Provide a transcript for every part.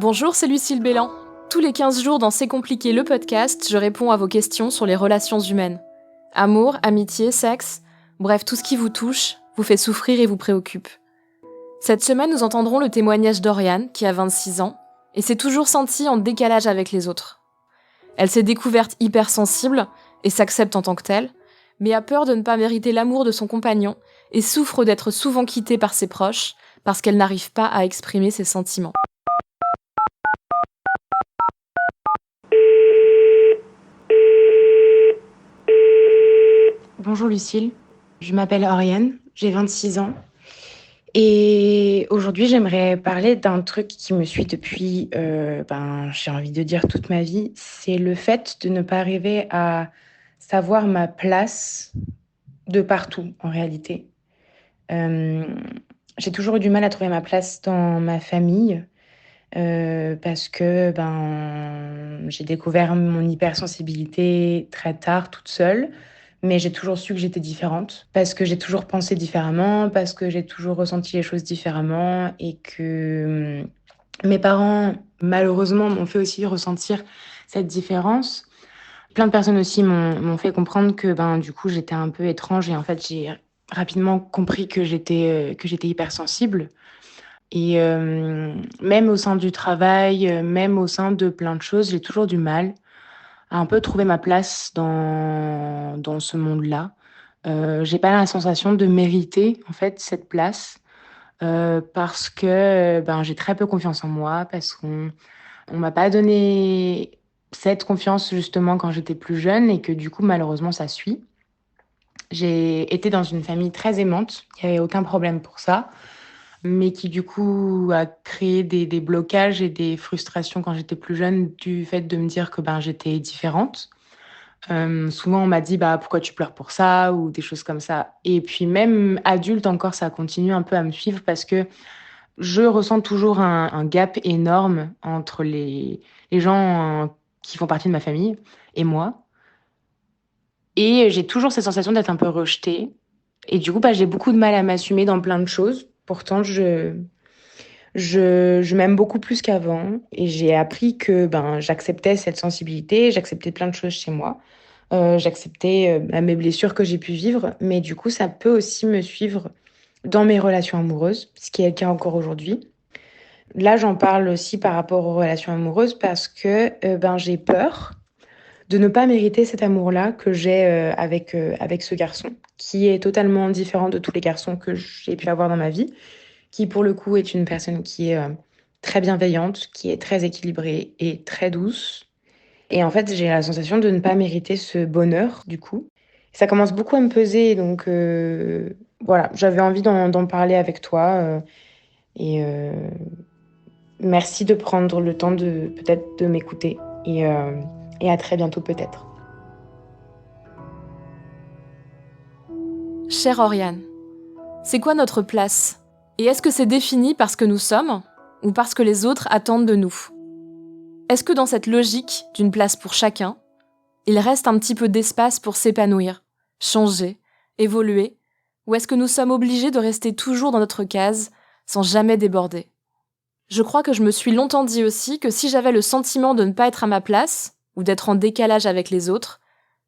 Bonjour, c'est Lucille Bélan. Tous les 15 jours dans C'est compliqué le podcast, je réponds à vos questions sur les relations humaines. Amour, amitié, sexe, bref, tout ce qui vous touche, vous fait souffrir et vous préoccupe. Cette semaine, nous entendrons le témoignage d'Oriane, qui a 26 ans, et s'est toujours sentie en décalage avec les autres. Elle s'est découverte hypersensible et s'accepte en tant que telle, mais a peur de ne pas mériter l'amour de son compagnon et souffre d'être souvent quittée par ses proches parce qu'elle n'arrive pas à exprimer ses sentiments. Bonjour Lucille, je m'appelle Oriane, j'ai 26 ans et aujourd'hui j'aimerais parler d'un truc qui me suit depuis, j'ai envie de dire toute ma vie, c'est le fait de ne pas arriver à savoir ma place de partout en réalité. Euh, j'ai toujours eu du mal à trouver ma place dans ma famille parce que j'ai découvert mon hypersensibilité très tard toute seule. Mais j'ai toujours su que j'étais différente, parce que j'ai toujours pensé différemment, parce que j'ai toujours ressenti les choses différemment, et que mes parents, malheureusement, m'ont fait aussi ressentir cette différence. Plein de personnes aussi m'ont fait comprendre que du coup, j'étais un peu étrange, et en fait, j'ai rapidement compris que j'étais hypersensible. Et même au sein du travail, même au sein de plein de choses, j'ai toujours du mal à un peu trouver ma place dans ce monde-là. J'ai pas la sensation de mériter en fait cette place parce que j'ai très peu confiance en moi, parce qu'on m'a pas donné cette confiance justement quand j'étais plus jeune et que du coup malheureusement ça suit. J'ai été dans une famille très aimante, il n'y avait aucun problème pour ça, mais qui du coup a créé des blocages et des frustrations quand j'étais plus jeune du fait de me dire que j'étais différente. Souvent, on m'a dit pourquoi tu pleures pour ça ou des choses comme ça. Et puis même adulte encore, ça continue un peu à me suivre parce que je ressens toujours un gap énorme entre les gens qui font partie de ma famille et moi. Et j'ai toujours cette sensation d'être un peu rejetée. Et du coup, j'ai beaucoup de mal à m'assumer dans plein de choses. Pourtant, je m'aime beaucoup plus qu'avant. Et j'ai appris que j'acceptais cette sensibilité, j'acceptais plein de choses chez moi. J'acceptais mes blessures que j'ai pu vivre, mais du coup, ça peut aussi me suivre dans mes relations amoureuses, ce qui est le cas encore aujourd'hui. Là, j'en parle aussi par rapport aux relations amoureuses parce que j'ai peur de ne pas mériter cet amour-là que j'ai avec ce garçon, qui est totalement différent de tous les garçons que j'ai pu avoir dans ma vie, qui pour le coup est une personne qui est très bienveillante, qui est très équilibrée et très douce. Et en fait, j'ai la sensation de ne pas mériter ce bonheur, du coup. Ça commence beaucoup à me peser, donc voilà, j'avais envie d'en parler avec toi. Et merci de prendre le temps de peut-être de m'écouter. Et à très bientôt peut-être. Chère Oriane, c'est quoi notre place ? Et est-ce que c'est défini parce que nous sommes ou parce que les autres attendent de nous ? Est-ce que dans cette logique d'une place pour chacun, il reste un petit peu d'espace pour s'épanouir, changer, évoluer, ou est-ce que nous sommes obligés de rester toujours dans notre case sans jamais déborder ? Je crois que je me suis longtemps dit aussi que si j'avais le sentiment de ne pas être à ma place ou d'être en décalage avec les autres,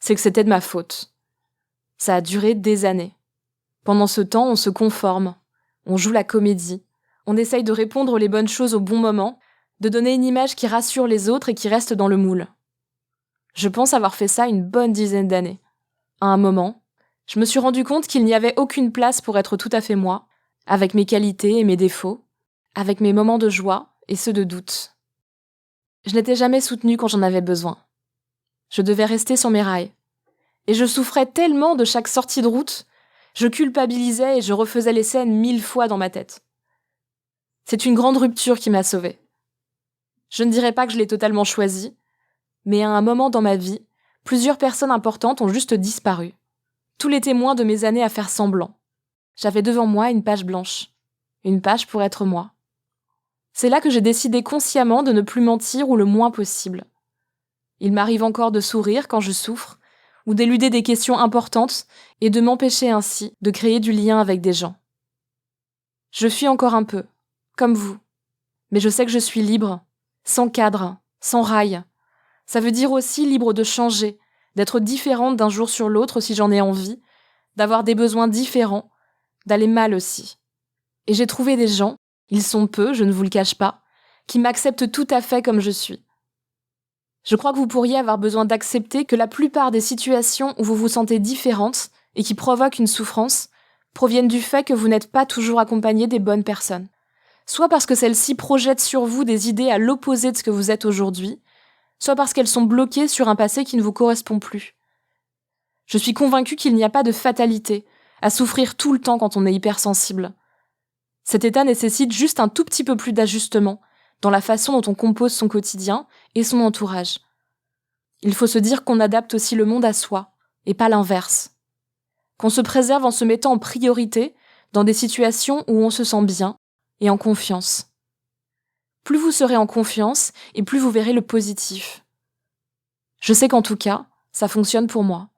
c'est que c'était de ma faute. Ça a duré des années. Pendant ce temps, on se conforme, on joue la comédie, on essaye de répondre les bonnes choses au bon moment, de donner une image qui rassure les autres et qui reste dans le moule. Je pense avoir fait ça une bonne dizaine d'années. À un moment, je me suis rendu compte qu'il n'y avait aucune place pour être tout à fait moi, avec mes qualités et mes défauts, avec mes moments de joie et ceux de doute. Je n'étais jamais soutenue quand j'en avais besoin. Je devais rester sur mes rails. Et je souffrais tellement de chaque sortie de route, je culpabilisais et je refaisais les scènes 1000 fois dans ma tête. C'est une grande rupture qui m'a sauvée. Je ne dirais pas que je l'ai totalement choisie, mais à un moment dans ma vie, plusieurs personnes importantes ont juste disparu. Tous les témoins de mes années à faire semblant. J'avais devant moi une page blanche. Une page pour être moi. C'est là que j'ai décidé consciemment de ne plus mentir ou le moins possible. Il m'arrive encore de sourire quand je souffre, ou d'éluder des questions importantes et de m'empêcher ainsi de créer du lien avec des gens. Je fuis encore un peu, comme vous, mais je sais que je suis libre sans cadre, sans rail. Ça veut dire aussi libre de changer, d'être différente d'un jour sur l'autre si j'en ai envie, d'avoir des besoins différents, d'aller mal aussi. Et j'ai trouvé des gens, ils sont peu, je ne vous le cache pas, qui m'acceptent tout à fait comme je suis. Je crois que vous pourriez avoir besoin d'accepter que la plupart des situations où vous vous sentez différente et qui provoquent une souffrance proviennent du fait que vous n'êtes pas toujours accompagné des bonnes personnes. Soit parce que celles-ci projettent sur vous des idées à l'opposé de ce que vous êtes aujourd'hui, soit parce qu'elles sont bloquées sur un passé qui ne vous correspond plus. Je suis convaincue qu'il n'y a pas de fatalité à souffrir tout le temps quand on est hypersensible. Cet état nécessite juste un tout petit peu plus d'ajustement dans la façon dont on compose son quotidien et son entourage. Il faut se dire qu'on adapte aussi le monde à soi, et pas l'inverse. Qu'on se préserve en se mettant en priorité dans des situations où on se sent bien et en confiance. Plus vous serez en confiance et plus vous verrez le positif. Je sais qu'en tout cas, ça fonctionne pour moi.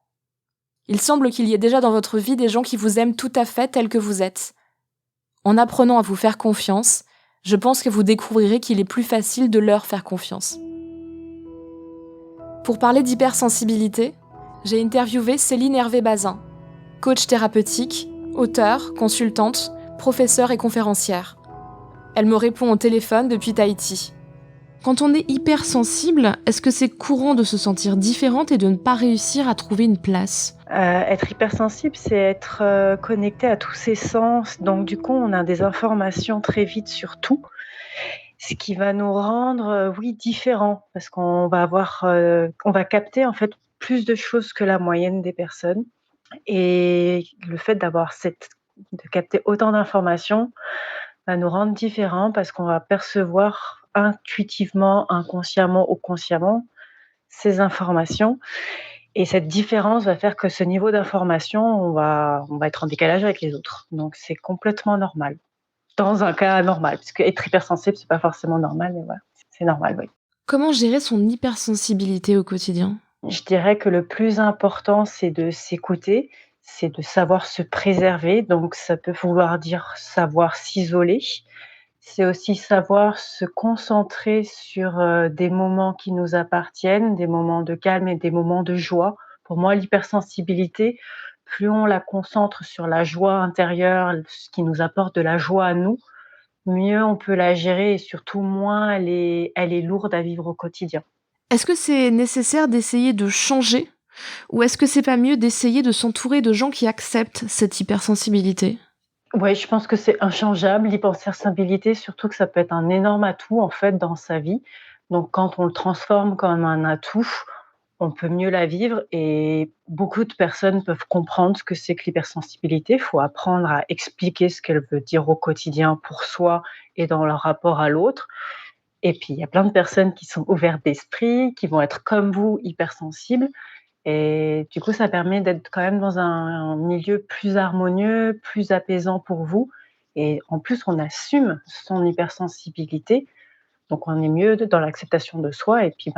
Il semble qu'il y ait déjà dans votre vie des gens qui vous aiment tout à fait tels que vous êtes. En apprenant à vous faire confiance, je pense que vous découvrirez qu'il est plus facile de leur faire confiance. Pour parler d'hypersensibilité, j'ai interviewé Céline Hervé-Bazin, coach thérapeutique, auteure, consultante, professeure et conférencière. Elle me répond au téléphone depuis Tahiti. Quand on est hypersensible, est-ce que c'est courant de se sentir différente et de ne pas réussir à trouver une place ? Être hypersensible, c'est être connecté à tous ses sens. Donc du coup, on a des informations très vite sur tout, ce qui va nous rendre, différents, parce qu'on va on va capter en fait plus de choses que la moyenne des personnes. Et le fait de capter autant d'informations va nous rendre différents parce qu'on va percevoir intuitivement, inconsciemment ou consciemment ces informations. Et cette différence va faire que ce niveau d'information, on va être en décalage avec les autres. Donc c'est complètement normal. Dans un cas normal, parce qu'être hypersensible, c'est pas forcément normal, mais voilà, c'est normal, oui. Comment gérer son hypersensibilité au quotidien ? Je dirais que le plus important, c'est de s'écouter, c'est de savoir se préserver. Donc ça peut vouloir dire savoir s'isoler. C'est aussi savoir se concentrer sur, des moments qui nous appartiennent, des moments de calme et des moments de joie. Pour moi, l'hypersensibilité, plus on la concentre sur la joie intérieure, ce qui nous apporte de la joie à nous, mieux on peut la gérer et surtout moins elle est lourde à vivre au quotidien. Est-ce que c'est nécessaire d'essayer de changer ? Ou est-ce que c'est pas mieux d'essayer de s'entourer de gens qui acceptent cette hypersensibilité ? Ouais, je pense que c'est inchangeable, l'hypersensibilité, surtout que ça peut être un énorme atout, en fait, dans sa vie. Donc quand on le transforme comme un atout, on peut mieux la vivre et beaucoup de personnes peuvent comprendre ce que c'est que l'hypersensibilité. Il faut apprendre à expliquer ce qu'elle veut dire au quotidien pour soi et dans leur rapport à l'autre. Et puis, il y a plein de personnes qui sont ouvertes d'esprit, qui vont être comme vous, hypersensibles. Et du coup, ça permet d'être quand même dans un milieu plus harmonieux, plus apaisant pour vous. Et en plus, on assume son hypersensibilité. Donc, on est mieux dans l'acceptation de soi. Et puis,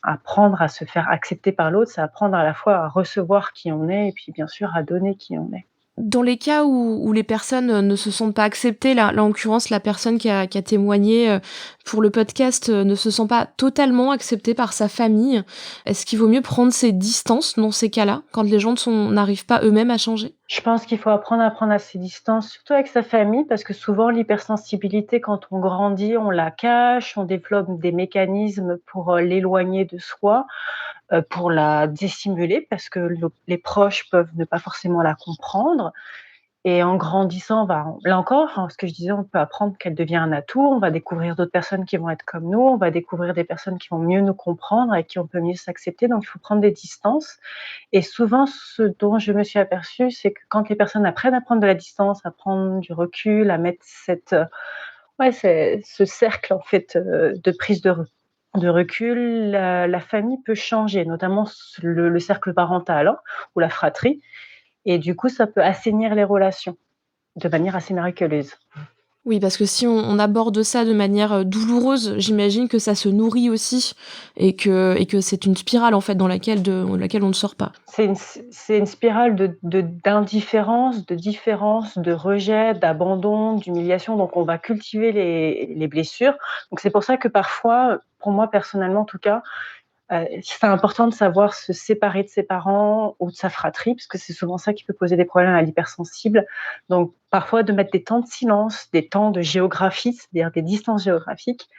apprendre à se faire accepter par l'autre, c'est apprendre à la fois à recevoir qui on est et puis, bien sûr, à donner qui on est. Dans les cas où les personnes ne se sentent pas acceptées, là en l'occurrence, la personne qui a témoigné pour le podcast ne se sent pas totalement acceptée par sa famille, est-ce qu'il vaut mieux prendre ses distances dans ces cas-là, quand les gens n'arrivent pas eux-mêmes à changer ? Je pense qu'il faut apprendre à prendre à ses distances, surtout avec sa famille, parce que souvent l'hypersensibilité, quand on grandit, on la cache, on développe des mécanismes pour l'éloigner de soi, pour la dissimuler, parce que les proches peuvent ne pas forcément la comprendre. Et en grandissant, là encore, ce que je disais, on peut apprendre qu'elle devient un atout, on va découvrir d'autres personnes qui vont être comme nous, on va découvrir des personnes qui vont mieux nous comprendre, avec qui on peut mieux s'accepter, donc il faut prendre des distances. Et souvent, ce dont je me suis aperçue, c'est que quand les personnes apprennent à prendre de la distance, à prendre du recul, à mettre ce cercle en fait de prise de recul, la famille peut changer, notamment le cercle parental, hein, ou la fratrie. Et du coup, ça peut assainir les relations de manière assez miraculeuse. Oui, parce que si on aborde ça de manière douloureuse, j'imagine que ça se nourrit aussi et que c'est une spirale en fait dans laquelle on ne sort pas. C'est une spirale d'indifférence, de différence, de rejet, d'abandon, d'humiliation, donc on va cultiver les blessures. Donc c'est pour ça que parfois, pour moi personnellement en tout cas, c'est important de savoir se séparer de ses parents ou de sa fratrie, parce que c'est souvent ça qui peut poser des problèmes à l'hypersensible. Donc parfois de mettre des temps de silence, des temps de géographie, c'est-à-dire des distances géographiques,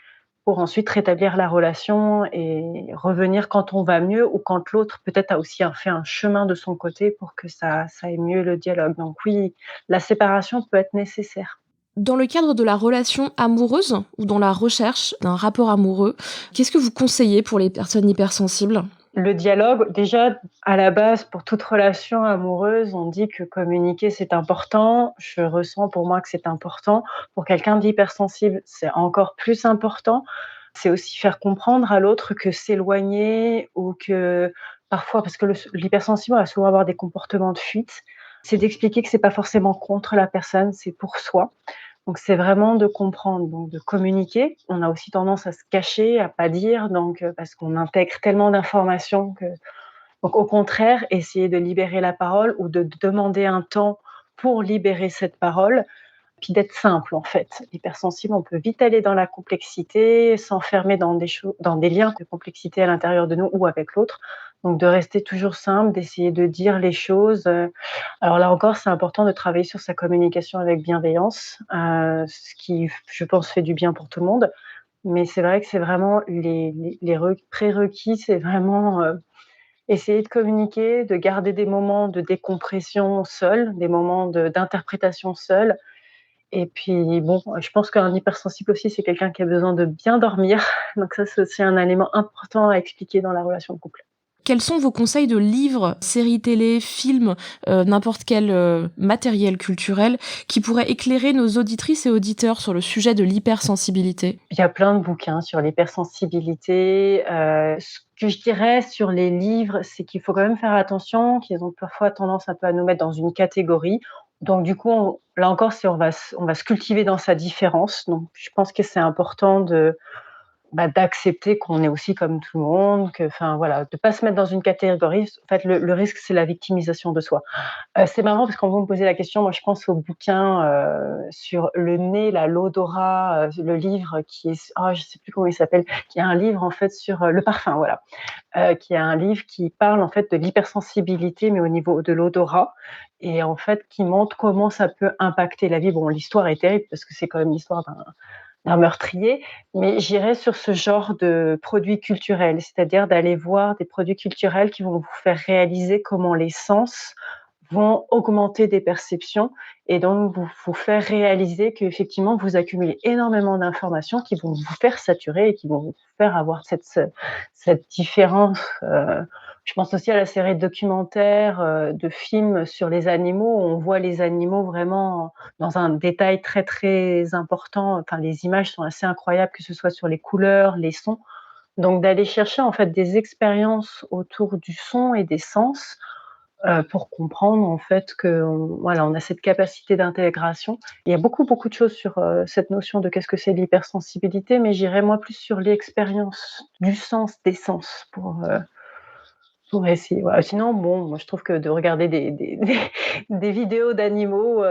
pour ensuite rétablir la relation et revenir quand on va mieux ou quand l'autre peut-être a aussi fait un chemin de son côté pour que ça aille mieux le dialogue. Donc oui, la séparation peut être nécessaire. Dans le cadre de la relation amoureuse ou dans la recherche d'un rapport amoureux, qu'est-ce que vous conseillez pour les personnes hypersensibles? Le dialogue, déjà, à la base, pour toute relation amoureuse, on dit que communiquer, c'est important. Je ressens pour moi que c'est important. Pour quelqu'un d'hypersensible, c'est encore plus important. C'est aussi faire comprendre à l'autre que s'éloigner ou que parfois, parce que l'hypersensible va souvent avoir des comportements de fuite, c'est d'expliquer que c'est pas forcément contre la personne, c'est pour soi. Donc c'est vraiment de comprendre, donc de communiquer. On a aussi tendance à se cacher, à pas dire, donc parce qu'on intègre tellement d'informations que donc au contraire, essayer de libérer la parole ou de demander un temps pour libérer cette parole, puis d'être simple en fait. L'hypersensible, on peut vite aller dans la complexité, s'enfermer dans des liens de complexité à l'intérieur de nous ou avec l'autre. Donc de rester toujours simple, d'essayer de dire les choses. Alors là encore, c'est important de travailler sur sa communication avec bienveillance, ce qui, je pense, fait du bien pour tout le monde. Mais c'est vrai que c'est vraiment les prérequis, c'est vraiment essayer de communiquer, de garder des moments de décompression seul, des moments d'interprétation seul. Et puis bon, je pense qu'un hypersensible aussi, c'est quelqu'un qui a besoin de bien dormir. Donc ça, c'est aussi un élément important à expliquer dans la relation de couple. Quels sont vos conseils de livres, séries télé, films, n'importe quel matériel culturel qui pourrait éclairer nos auditrices et auditeurs sur le sujet de l'hypersensibilité? Il y a plein de bouquins sur l'hypersensibilité. Ce que je dirais sur les livres, c'est qu'il faut quand même faire attention, qu'ils ont parfois tendance un peu à nous mettre dans une catégorie. Donc du coup, là encore, on va se cultiver dans sa différence. Donc je pense que c'est important d'accepter qu'on est aussi comme tout le monde, que, enfin voilà, de pas se mettre dans une catégorie. En fait, le risque, c'est la victimisation de soi. C'est marrant parce quand vous me posez la question, moi je pense au bouquin sur le nez, l'odorat, le livre qui est, je sais plus comment il s'appelle, qui est un livre en fait sur le parfum, voilà, qui est un livre qui parle en fait de l'hypersensibilité, mais au niveau de l'odorat, et en fait qui montre comment ça peut impacter la vie. Bon, l'histoire est terrible parce que c'est quand même l'histoire d'un meurtrier, mais j'irais sur ce genre de produits culturels, c'est-à-dire d'aller voir des produits culturels qui vont vous faire réaliser comment les sens vont augmenter des perceptions et donc vous faire réaliser qu'effectivement vous accumulez énormément d'informations qui vont vous faire saturer et qui vont vous faire avoir cette différence. Je pense aussi à la série de documentaires, de films sur les animaux, où on voit les animaux vraiment dans un détail très, très important. Enfin, les images sont assez incroyables, que ce soit sur les couleurs, les sons. Donc d'aller chercher en fait des expériences autour du son et des sens, pour comprendre en fait qu'on voilà, on a cette capacité d'intégration. Il y a beaucoup, beaucoup de choses sur, cette notion de qu'est-ce que c'est l'hypersensibilité, mais j'irais moi plus sur l'expérience du sens, des sens pour essayer, voilà. Sinon, bon, moi je trouve que de regarder des vidéos d'animaux,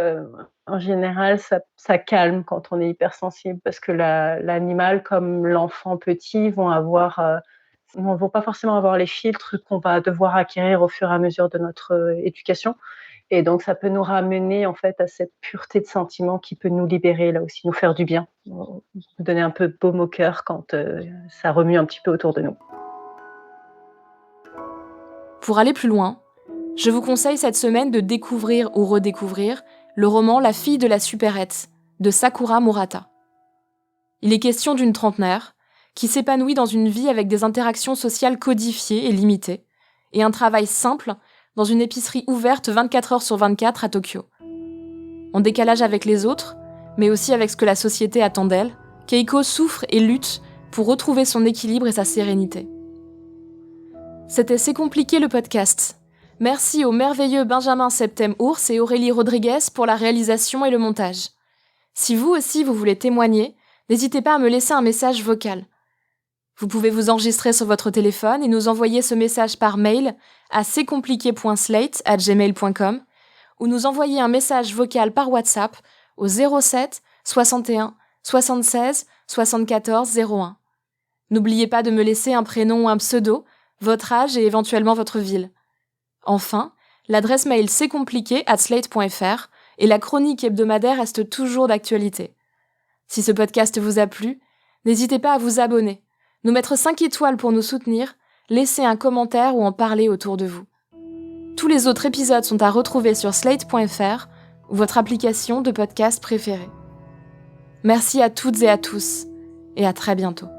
en général, ça calme quand on est hypersensible parce que l'animal comme l'enfant petit vont pas forcément avoir les filtres qu'on va devoir acquérir au fur et à mesure de notre, éducation, et donc ça peut nous ramener en fait à cette pureté de sentiment qui peut nous libérer là aussi, nous faire du bien, nous donner un peu de baume au cœur quand, ça remue un petit peu autour de nous. Pour aller plus loin, je vous conseille cette semaine de découvrir ou redécouvrir le roman La fille de la supérette de Sakura Murata. Il est question d'une trentenaire qui s'épanouit dans une vie avec des interactions sociales codifiées et limitées, et un travail simple dans une épicerie ouverte 24 heures sur 24 à Tokyo. En décalage avec les autres, mais aussi avec ce que la société attend d'elle, Keiko souffre et lutte pour retrouver son équilibre et sa sérénité. C'était C'est compliqué le podcast. Merci aux merveilleux Benjamin Septem-Ours et Aurélie Rodriguez pour la réalisation et le montage. Si vous aussi vous voulez témoigner, n'hésitez pas à me laisser un message vocal. Vous pouvez vous enregistrer sur votre téléphone et nous envoyer ce message par mail à cestcompliqué.slate@gmail.com ou nous envoyer un message vocal par WhatsApp au 07 61 76 74 01. N'oubliez pas de me laisser un prénom ou un pseudo, votre âge et éventuellement votre ville. Enfin, l'adresse mail cestcompliqué@slate.fr et la chronique hebdomadaire reste toujours d'actualité. Si ce podcast vous a plu, n'hésitez pas à vous abonner, nous mettre 5 étoiles pour nous soutenir, laisser un commentaire ou en parler autour de vous. Tous les autres épisodes sont à retrouver sur slate.fr ou votre application de podcast préférée. Merci à toutes et à tous, et à très bientôt.